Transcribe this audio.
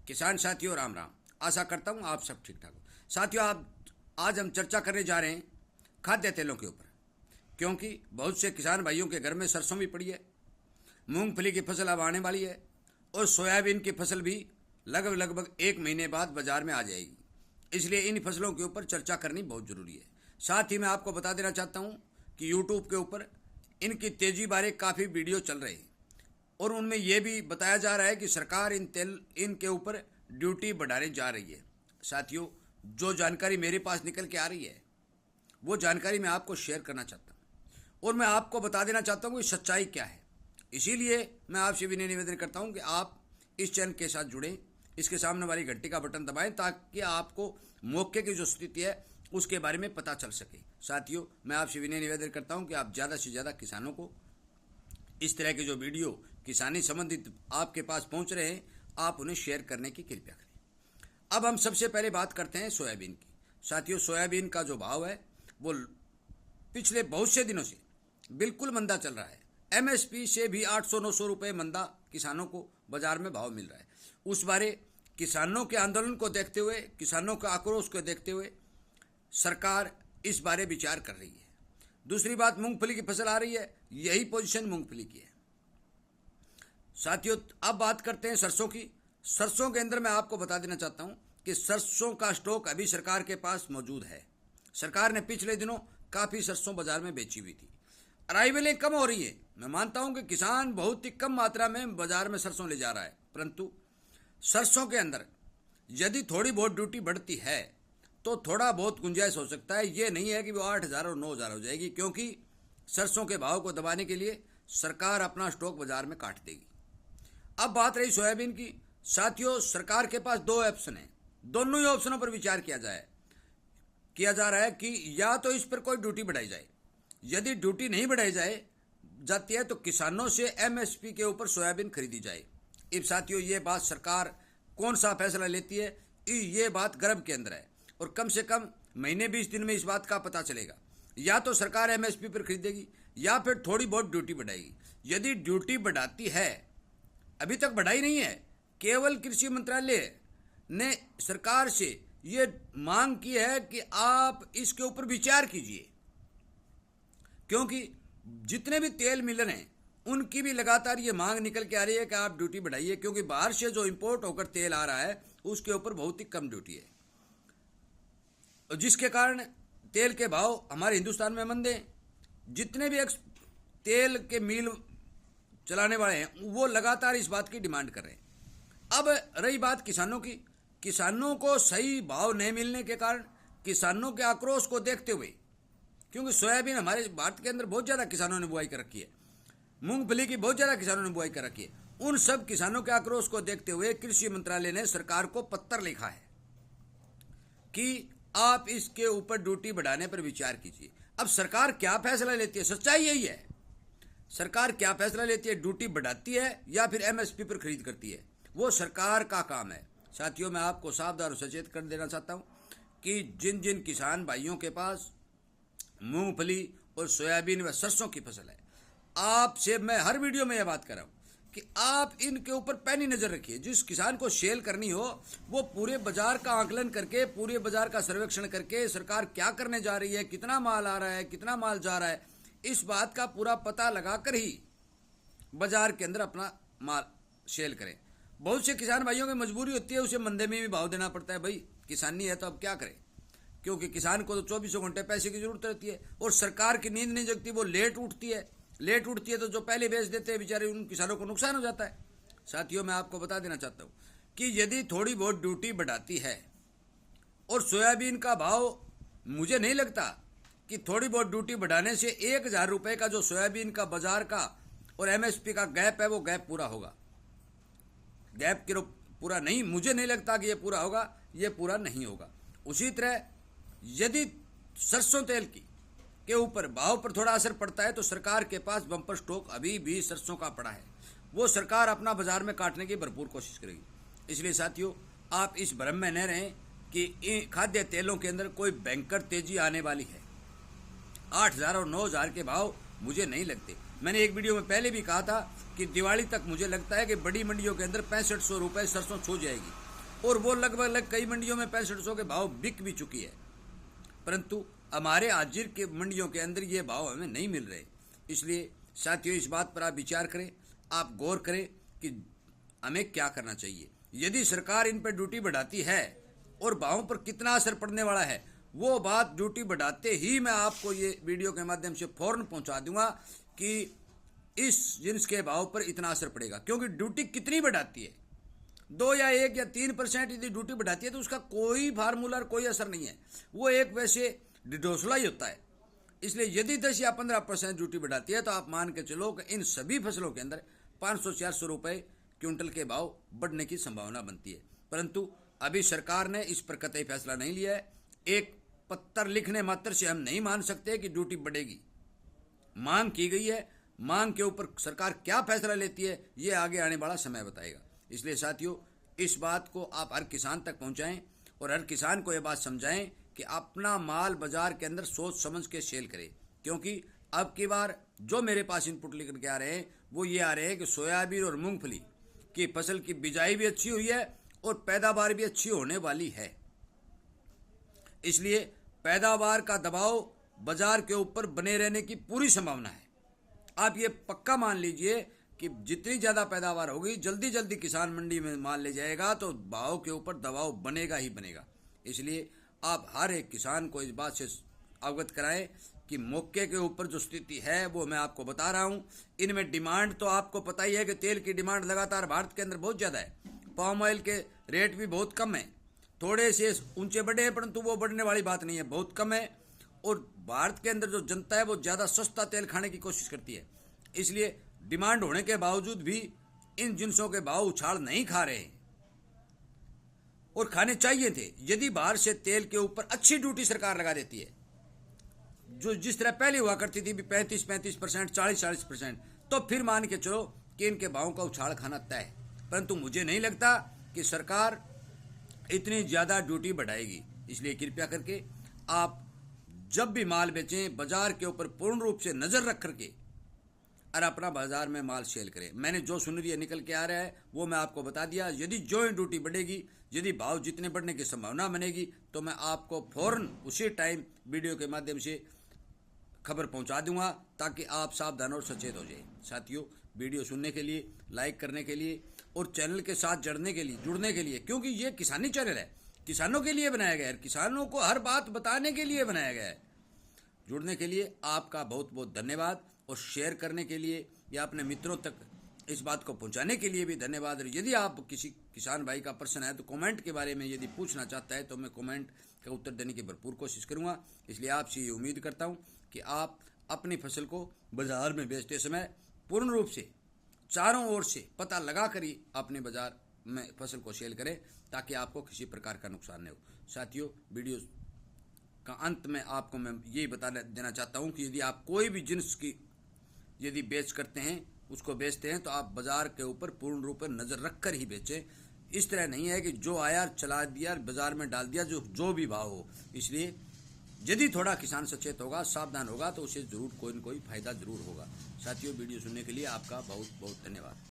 किसान साथियों राम राम। आशा करता हूँ आप सब ठीक ठाक हो। साथियों आज हम चर्चा करने जा रहे हैं खाद्य तेलों के ऊपर, क्योंकि बहुत से किसान भाइयों के घर में सरसों भी पड़ी है, मूंगफली की फसल अब आने वाली है और सोयाबीन की फसल भी लगभग 1 महीने बाद बाजार में आ जाएगी। इसलिए इन फसलों के ऊपर चर्चा करनी बहुत ज़रूरी है। साथ ही मैं आपको बता देना चाहता हूँ कि यूट्यूब के ऊपर इनकी तेज़ी बारे काफ़ी वीडियो चल रहे हैं और उनमें यह भी बताया जा रहा है कि सरकार इनके ऊपर ड्यूटी बढ़ाने जा रही है। साथियों, जो जानकारी मेरे पास निकल के आ रही है वो जानकारी मैं आपको शेयर करना चाहता हूँ और मैं आपको बता देना चाहता हूँ कि सच्चाई क्या है। इसीलिए मैं आपसे विनय निवेदन करता हूँ कि आप इस चैनल के साथ जुड़ें, इसके सामने वाली घंटी का बटन दबाएं ताकि आपको मौके की जो स्थिति है उसके बारे में पता चल सके। साथियों, मैं आपसे विनय निवेदन करता हूँ कि आप ज़्यादा से ज़्यादा किसानों को इस तरह के जो वीडियो किसानी संबंधित आपके पास पहुँच रहे हैं आप उन्हें शेयर करने की कृपया करें। अब हम सबसे पहले बात करते हैं सोयाबीन की। साथियों, सोयाबीन का जो भाव है वो पिछले बहुत से दिनों से बिल्कुल मंदा चल रहा है। एमएसपी से भी 800-900 रुपये मंदा किसानों को बाजार में भाव मिल रहा है। उस बारे किसानों के आंदोलन को देखते हुए, किसानों का आक्रोश को देखते हुए सरकार इस बारे विचार कर रही है। दूसरी बात, मूंगफली की फसल आ रही है, यही पोजीशन मूंगफली की है। साथियों, अब बात करते हैं सरसों की। सरसों के अंदर मैं आपको बता देना चाहता हूं कि सरसों का स्टॉक अभी सरकार के पास मौजूद है। सरकार ने पिछले दिनों काफ़ी सरसों बाजार में बेची हुई थी। अराइवलें कम हो रही है। मैं मानता हूं कि किसान बहुत ही कम मात्रा में बाजार में सरसों ले जा रहा है, परंतु सरसों के अंदर यदि थोड़ी बहुत ड्यूटी बढ़ती है तो थोड़ा बहुत गुंजाइश हो सकता है। ये नहीं है कि वो 8,000 और 9,000 हो जाएगी, क्योंकि सरसों के भाव को दबाने के लिए सरकार अपना स्टॉक बाजार में काट देगी। अब बात रही सोयाबीन की। साथियों, सरकार के पास दो ऑप्शन है, दोनों ही ऑप्शनों पर विचार किया जा रहा है कि या तो इस पर कोई ड्यूटी बढ़ाई जाए। यदि ड्यूटी नहीं बढ़ाई जाती है तो किसानों से एमएसपी के ऊपर सोयाबीन खरीदी जाए। अब साथियों, ये बात सरकार कौन सा फैसला लेती है ये बात गर्भ के अंदर है और कम से कम महीने 20 दिन में इस बात का पता चलेगा। या तो सरकार एमएसपी पर खरीदेगी या फिर थोड़ी बहुत ड्यूटी बढ़ाएगी। यदि ड्यूटी बढ़ाती है, अभी तक बढ़ाई नहीं है, केवल कृषि मंत्रालय ने सरकार से ये मांग की है कि आप इसके ऊपर विचार कीजिए, क्योंकि जितने भी तेल मिलर हैं उनकी भी लगातार ये मांग निकल के आ रही है कि आप ड्यूटी बढ़ाइए, क्योंकि बाहर से जो इंपोर्ट होकर तेल आ रहा है उसके ऊपर बहुत ही कम ड्यूटी है, जिसके कारण तेल के भाव हमारे हिंदुस्तान में मंदे हैं। जितने भी तेल के मिल चलाने वाले हैं वो लगातार इस बात की डिमांड कर रहे हैं। अब रही बात किसानों की। किसानों को सही भाव नहीं मिलने के कारण किसानों के आक्रोश को देखते हुए, क्योंकि सोयाबीन हमारे भारत के अंदर बहुत ज़्यादा किसानों ने बुआई कर रखी है, मूंगफली की बहुत ज़्यादा किसानों ने बुआई कर रखी है, उन सब किसानों के आक्रोश को देखते हुए कृषि मंत्रालय ने सरकार को पत्र लिखा है कि आप इसके ऊपर ड्यूटी बढ़ाने पर विचार कीजिए। अब सरकार क्या फैसला लेती है, सच्चाई यही है। सरकार क्या फैसला लेती है, ड्यूटी बढ़ाती है या फिर एमएसपी पर खरीद करती है, वो सरकार का काम है। साथियों, मैं आपको सावधान और सचेत कर देना चाहता हूँ कि जिन जिन किसान भाइयों के पास मूंगफली और सोयाबीन व सरसों की फसल है, आपसे मैं हर वीडियो में यह बात कर रहा हूँ कि आप इनके ऊपर पैनी नज़र रखिए। जिस किसान को सेल करनी हो वो पूरे बाजार का आकलन करके, पूरे बाजार का सर्वेक्षण करके सरकार क्या करने जा रही है, कितना माल आ रहा है, कितना माल जा रहा है, इस बात का पूरा पता लगाकर ही बाजार के अंदर अपना माल सेल करें। बहुत से किसान भाइयों की मजबूरी होती है, उसे मंदे में भी भाव देना पड़ता है। भाई किसानी है तो अब क्या करें, क्योंकि किसान को तो 24 घंटे पैसे की जरूरत रहती है और सरकार की नींद नहीं जगती, वो लेट उठती है तो जो पहले बेच देते हैं बेचारे उन किसानों को नुकसान हो जाता है। साथियों, मैं आपको बता देना चाहता हूँ कि यदि थोड़ी बहुत ड्यूटी बढ़ाती है और सोयाबीन का भाव, मुझे नहीं लगता कि थोड़ी बहुत ड्यूटी बढ़ाने से 1,000 रुपये का जो सोयाबीन का बाजार का और एमएसपी का गैप है वो गैप पूरा होगा। गैप के पूरा नहीं, मुझे नहीं लगता कि ये पूरा होगा, ये पूरा नहीं होगा। उसी तरह यदि सरसों तेल के ऊपर भाव पर थोड़ा असर पड़ता है तो सरकार के पास बम्पर स्टॉक अभी भी सरसों का पड़ा है, वो सरकार अपना बाजार में काटने की भरपूर कोशिश करेगी। इसलिए साथियों, आप इस भ्रम में न रहें कि खाद्य तेलों के अंदर कोई भयंकर तेजी आने वाली है। 8,000 और 9,000 के भाव मुझे नहीं लगते। मैंने एक वीडियो में पहले भी कहा था कि दिवाली तक मुझे लगता है कि बड़ी मंडियों के अंदर 6500 रुपये सरसों छू जाएगी और वो लगभग कई मंडियों में 6500 के भाव बिक भी चुकी है, परंतु हमारे हाजिर के मंडियों के अंदर ये भाव हमें नहीं मिल रहे। इसलिए साथियों, इस बात पर आप विचार करें, आप गौर करें कि हमें क्या करना चाहिए। यदि सरकार इन पर ड्यूटी बढ़ाती है और भावों पर कितना असर पड़ने वाला है, वो बात ड्यूटी बढ़ाते ही मैं आपको ये वीडियो के माध्यम से फौरन पहुंचा दूंगा कि इस जिन्स के भाव पर इतना असर पड़ेगा। क्योंकि ड्यूटी कितनी बढ़ाती है, 2 या 1 या 3% यदि ड्यूटी बढ़ाती है तो उसका कोई फार्मूला, कोई असर नहीं है, वो एक वैसे डिडोसला ही होता है। इसलिए यदि 10 या 15% ड्यूटी बढ़ाती है तो आप मान के चलो कि इन सभी फसलों के अंदर 500-400 रुपए क्विंटल के भाव बढ़ने की संभावना बनती है। परंतु अभी सरकार ने इस पर कतई फैसला नहीं लिया है। एक पत्र लिखने मात्र से हम नहीं मान सकते कि ड्यूटी बढ़ेगी। मांग की गई है, मांग के ऊपर सरकार क्या फैसला लेती है ये आगे आने वाला समय बताएगा। इसलिए साथियों, इस बात को आप हर किसान तक पहुंचाएं और हर किसान को यह बात समझाएं कि अपना माल बाजार के अंदर सोच समझ के सेल करें। क्योंकि अब की बार जो मेरे पास इनपुट लेकर के आ रहे हैं वो ये आ रहे हैं कि सोयाबीन और मूंगफली की फसल की बिजाई भी अच्छी हुई है और पैदावार भी अच्छी होने वाली है। इसलिए पैदावार का दबाव बाजार के ऊपर बने रहने की पूरी संभावना है। आप ये पक्का मान लीजिए कि जितनी ज़्यादा पैदावार होगी, जल्दी जल्दी किसान मंडी में माल ले जाएगा तो भाव के ऊपर दबाव बनेगा ही बनेगा। इसलिए आप हर एक किसान को इस बात से अवगत कराएं कि मौके के ऊपर जो स्थिति है वो मैं आपको बता रहा हूं। इनमें डिमांड तो आपको पता ही है कि तेल की डिमांड लगातार भारत के अंदर बहुत ज़्यादा है। पाम ऑयल के रेट भी बहुत कम है, थोड़े से ऊंचे बढ़े हैं परंतु वो बढ़ने वाली बात नहीं है, बहुत कम है। और भारत के अंदर जो जनता है वो ज़्यादा सस्ता तेल खाने की कोशिश करती है। इसलिए डिमांड होने के बावजूद भी इन जिन्सों के भाव उछाल नहीं खा रहे हैं और खाने चाहिए थे। यदि बाहर से तेल के ऊपर अच्छी ड्यूटी सरकार लगा देती है, जो जिस तरह पहले हुआ करती थी 35%, 40%, तो फिर मान के चलो कि इनके भावों का उछाल खाना तय है। परंतु मुझे नहीं लगता कि सरकार इतनी ज़्यादा ड्यूटी बढ़ाएगी। इसलिए कृपया करके आप जब भी माल बेचें, बाजार के ऊपर पूर्ण रूप से नज़र रख करके और अपना बाजार में माल सेल करें। मैंने जो सुन लिया निकल के आ रहा है वो मैं आपको बता दिया। यदि जो ड्यूटी बढ़ेगी, यदि भाव जितने बढ़ने की संभावना बनेगी तो मैं आपको फौरन उसी टाइम वीडियो के माध्यम से खबर पहुंचा दूंगा ताकि आप सावधान और सचेत हो जाए। साथियों, वीडियो सुनने के लिए, लाइक करने के लिए और चैनल के साथ जुड़ने के लिए, क्योंकि ये किसानी चैनल है, किसानों के लिए बनाया गया है, किसानों को हर बात बताने के लिए बनाया गया है। जुड़ने के लिए आपका बहुत बहुत धन्यवाद और शेयर करने के लिए या अपने मित्रों तक इस बात को पहुंचाने के लिए भी धन्यवाद। और यदि आप किसी किसान भाई का प्रश्न है तो कमेंट के बारे में यदि पूछना चाहता है तो मैं कमेंट का उत्तर देने की भरपूर कोशिश करूंगा। इसलिए आपसे ये उम्मीद करता हूं कि आप अपनी फसल को बाजार में बेचते समय पूर्ण रूप से चारों ओर से पता लगा कर ही अपने बाजार में फसल को सेल करें ताकि आपको किसी प्रकार का नुकसान नहीं हो। साथियों, वीडियो का अंत में आपको मैं यही बता देना चाहता हूं कि यदि आप कोई भी जिन्स की यदि बेच करते हैं, उसको बेचते हैं तो आप बाजार के ऊपर पूर्ण रूप से नज़र रख कर ही बेचें। इस तरह नहीं है कि जो आया चला दिया, बाजार में डाल दिया, जो भी भाव हो। इसलिए यदि थोड़ा किसान सचेत होगा, सावधान होगा तो उसे जरूर कोई न कोई फायदा जरूर होगा। साथियों, वीडियो सुनने के लिए आपका बहुत बहुत धन्यवाद।